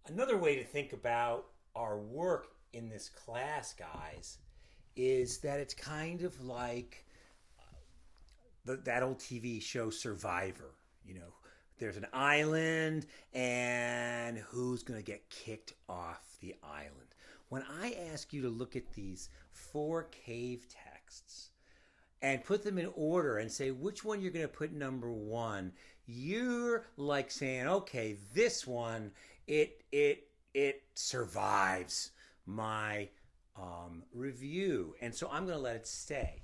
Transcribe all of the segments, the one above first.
Another way to think about our work in this class, guys, is that it's kind of like that old TV show Survivor. You know, there's an island, and who's going to get kicked off the island? When I ask you to look at these four cave texts and put them in order and say which one you're going to put number one, you're like saying, okay, this one, it survives my review, and so I'm going to let it stay.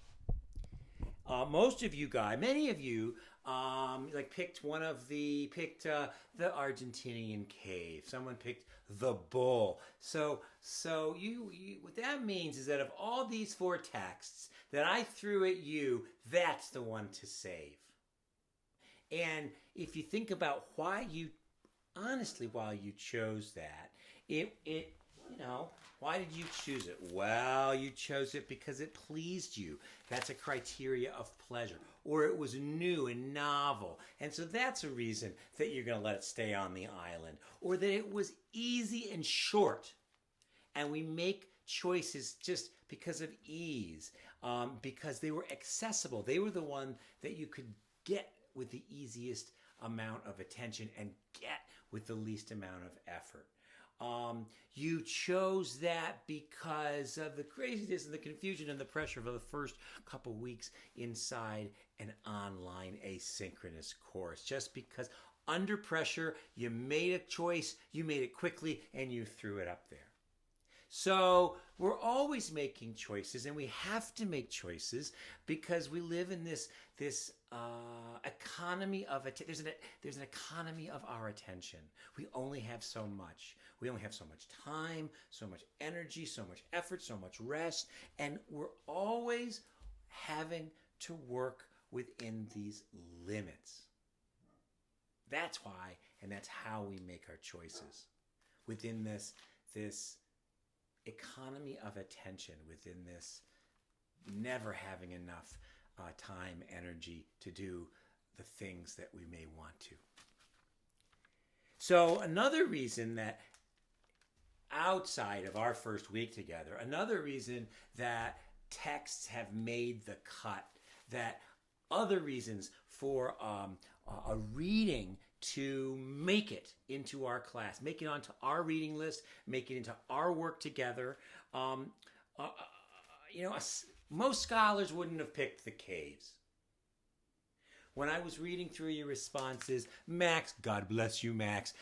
Most of you guys, many of you, like picked the Argentinian cave. Someone picked the bull. So what that means is that of all these four texts that I threw at you, that's the one to save. And if you think about why you chose that, it why did you choose it? Well, you chose it because it pleased you. That's a criteria of pleasure. Or it was new and novel. And so that's a reason that you're going to let it stay on the island. Or that it was easy and short. And we make choices just because of ease, because they were accessible. They were the one that you could get with the easiest amount of attention and get with the least amount of effort. You chose that because of the craziness and the confusion and the pressure of the first couple weeks inside an online asynchronous course. Just because under pressure, you made a choice, you made it quickly, and you threw it up there. So we're always making choices, and we have to make choices because we live in this economy of there's an economy of our attention. We only have so much. We only have so much time, so much energy, so much effort, so much rest, and we're always having to work within these limits. That's why, and that's how we make our choices within this economy of attention, within this never having enough time, energy to do the things that we may want to. So another reason that outside of our first week together, another reason that texts have made the cut, that other reasons for a reading to make it into our class, make it onto our reading list, make it into our work together. Most scholars wouldn't have picked the caves. When I was reading through your responses, Max, God bless you, Max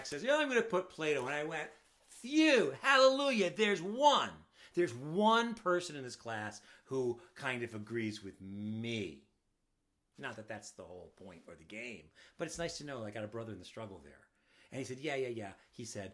says, yeah, I'm going to put Plato. And I went, phew, hallelujah, there's one. There's one person in this class who kind of agrees with me. Not that that's the whole point or the game, but it's nice to know I got a brother in the struggle there. And he said, yeah. He said,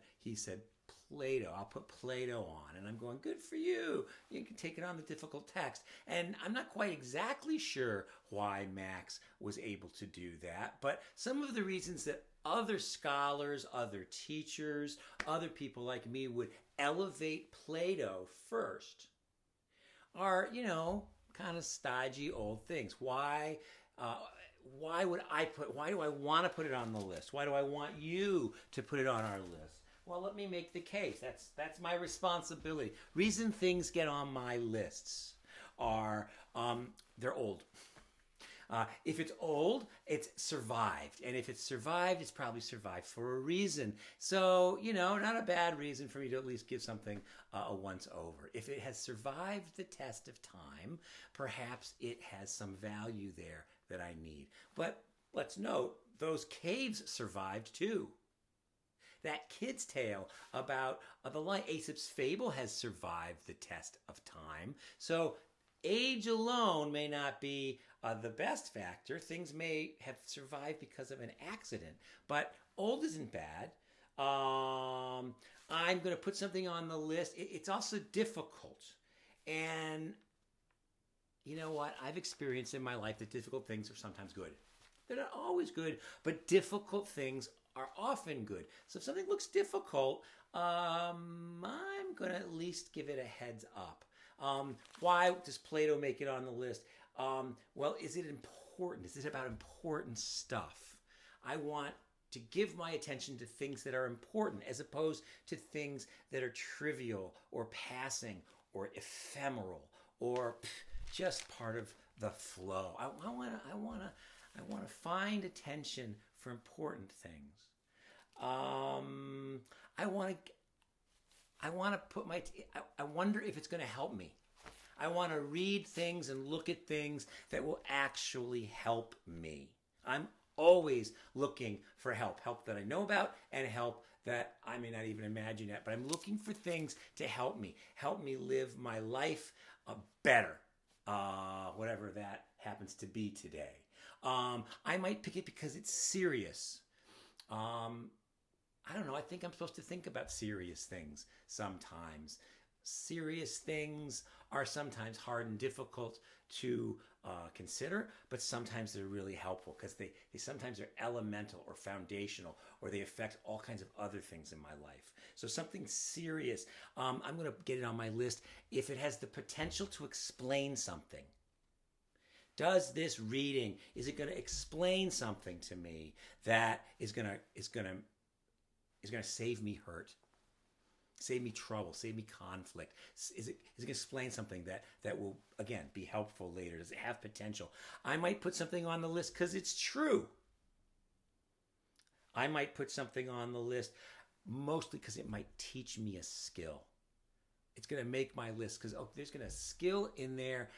Plato, I'll put Plato on. And I'm going, good for you. You can take it on the difficult text. And I'm not quite exactly sure why Max was able to do that, but some of the reasons that other scholars, other teachers, other people like me would elevate Plato first are, kind of stodgy old things. Why do I want to put it on the list? Why do I want you to put it on our list? Well, let me make the case. That's my responsibility. Reason things get on my lists are they're old. If it's old, it's survived. And if it's survived, it's probably survived for a reason. So, not a bad reason for me to at least give something a once over. If it has survived the test of time, perhaps it has some value there that I need. But let's note, those caves survived too. That kid's tale about the lion, Aesop's fable, has survived the test of time. So age alone may not be the best factor. Things may have survived because of an accident, but old isn't bad. I'm going to put something on the list. It's also difficult. And you know what? I've experienced in my life that difficult things are sometimes good. They're not always good, but difficult things are often good. So if something looks difficult, I'm going to at least give it a heads up. Why does Plato make it on the list? Well, is it important? Is it about important stuff? I want to give my attention to things that are important as opposed to things that are trivial or passing or ephemeral or just part of the flow. I want to find attention for important things. I want to put I wonder if it's going to help me. I want to read things and look at things that will actually help me. I'm always looking for help that I know about and help that I may not even imagine yet. But I'm looking for things to help me live my life better, whatever that happens to be today. I might pick it because it's serious. I don't know. I think I'm supposed to think about serious things sometimes. Serious things are sometimes hard and difficult to consider, but sometimes they're really helpful because they sometimes are elemental or foundational, or they affect all kinds of other things in my life. So something serious, I'm going to get it on my list if it has the potential to explain something. Does this reading, is it going to explain something to me that is going to save me hurt? Save me trouble, save me conflict. Is it going to explain something that will, again, be helpful later? Does it have potential? I might put something on the list because it's true. I might put something on the list mostly because it might teach me a skill. It's going to make my list because there's going to a skill in there.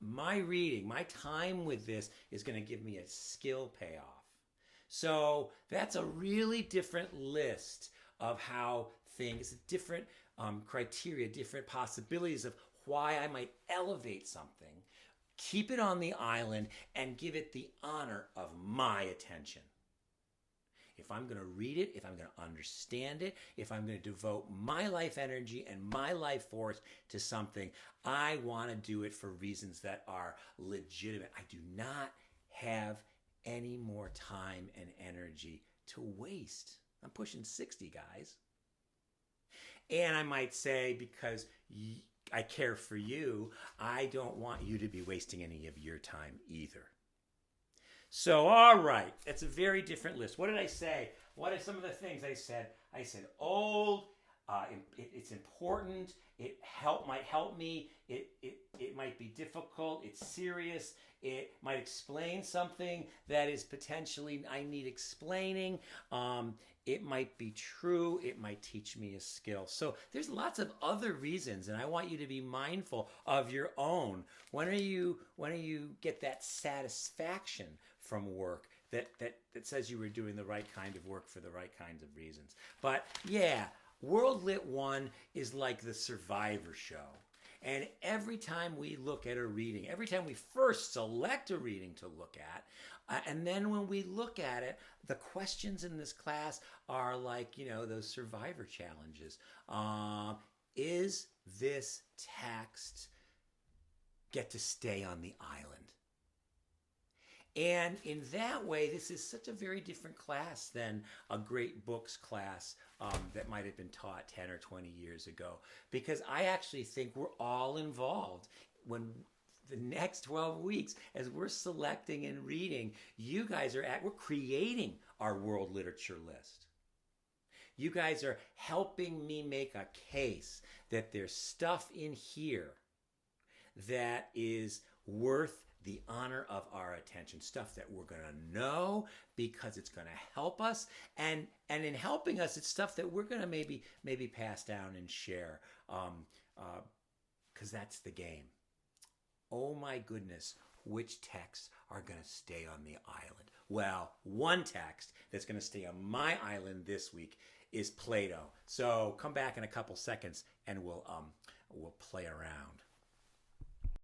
My reading, my time with this is going to give me a skill payoff. So that's a really different list of how things, different criteria, different possibilities of why I might elevate something, keep it on the island, and give it the honor of my attention. If I'm going to read it, if I'm going to understand it, if I'm going to devote my life energy and my life force to something, I want to do it for reasons that are legitimate. I do not have any more time and energy to waste. I'm pushing 60, guys. And I might say, because I care for you, I don't want you to be wasting any of your time either. So, all right, that's a very different list. What did I say? What are some of the things I said? I said old, it's important, might help me, it might be difficult, it's serious, it might explain something that is potentially I need explaining. It might be true. It might teach me a skill. So there's lots of other reasons, and I want you to be mindful of your own. When do you get that satisfaction from work that says you were doing the right kind of work for the right kinds of reasons? But yeah, World Lit 1 is like the Survivor show. And every time we look at a reading, every time we first select a reading to look at, and then when we look at it, the questions in this class are like, those survivor challenges. Is this text get to stay on the island? And in that way, this is such a very different class than a great books class that might have been taught 10 or 20 years ago. Because I actually think we're all involved when the next 12 weeks, as we're selecting and reading, you guys we're creating our world literature list. You guys are helping me make a case that there's stuff in here that is worth the honor of our attention, stuff that we're going to know because it's going to help us, and in helping us, it's stuff that we're going to maybe pass down and share, because that's the game. Oh my goodness, which texts are going to stay on the island? Well, one text that's going to stay on my island this week is Plato. So come back in a couple seconds and we'll play around.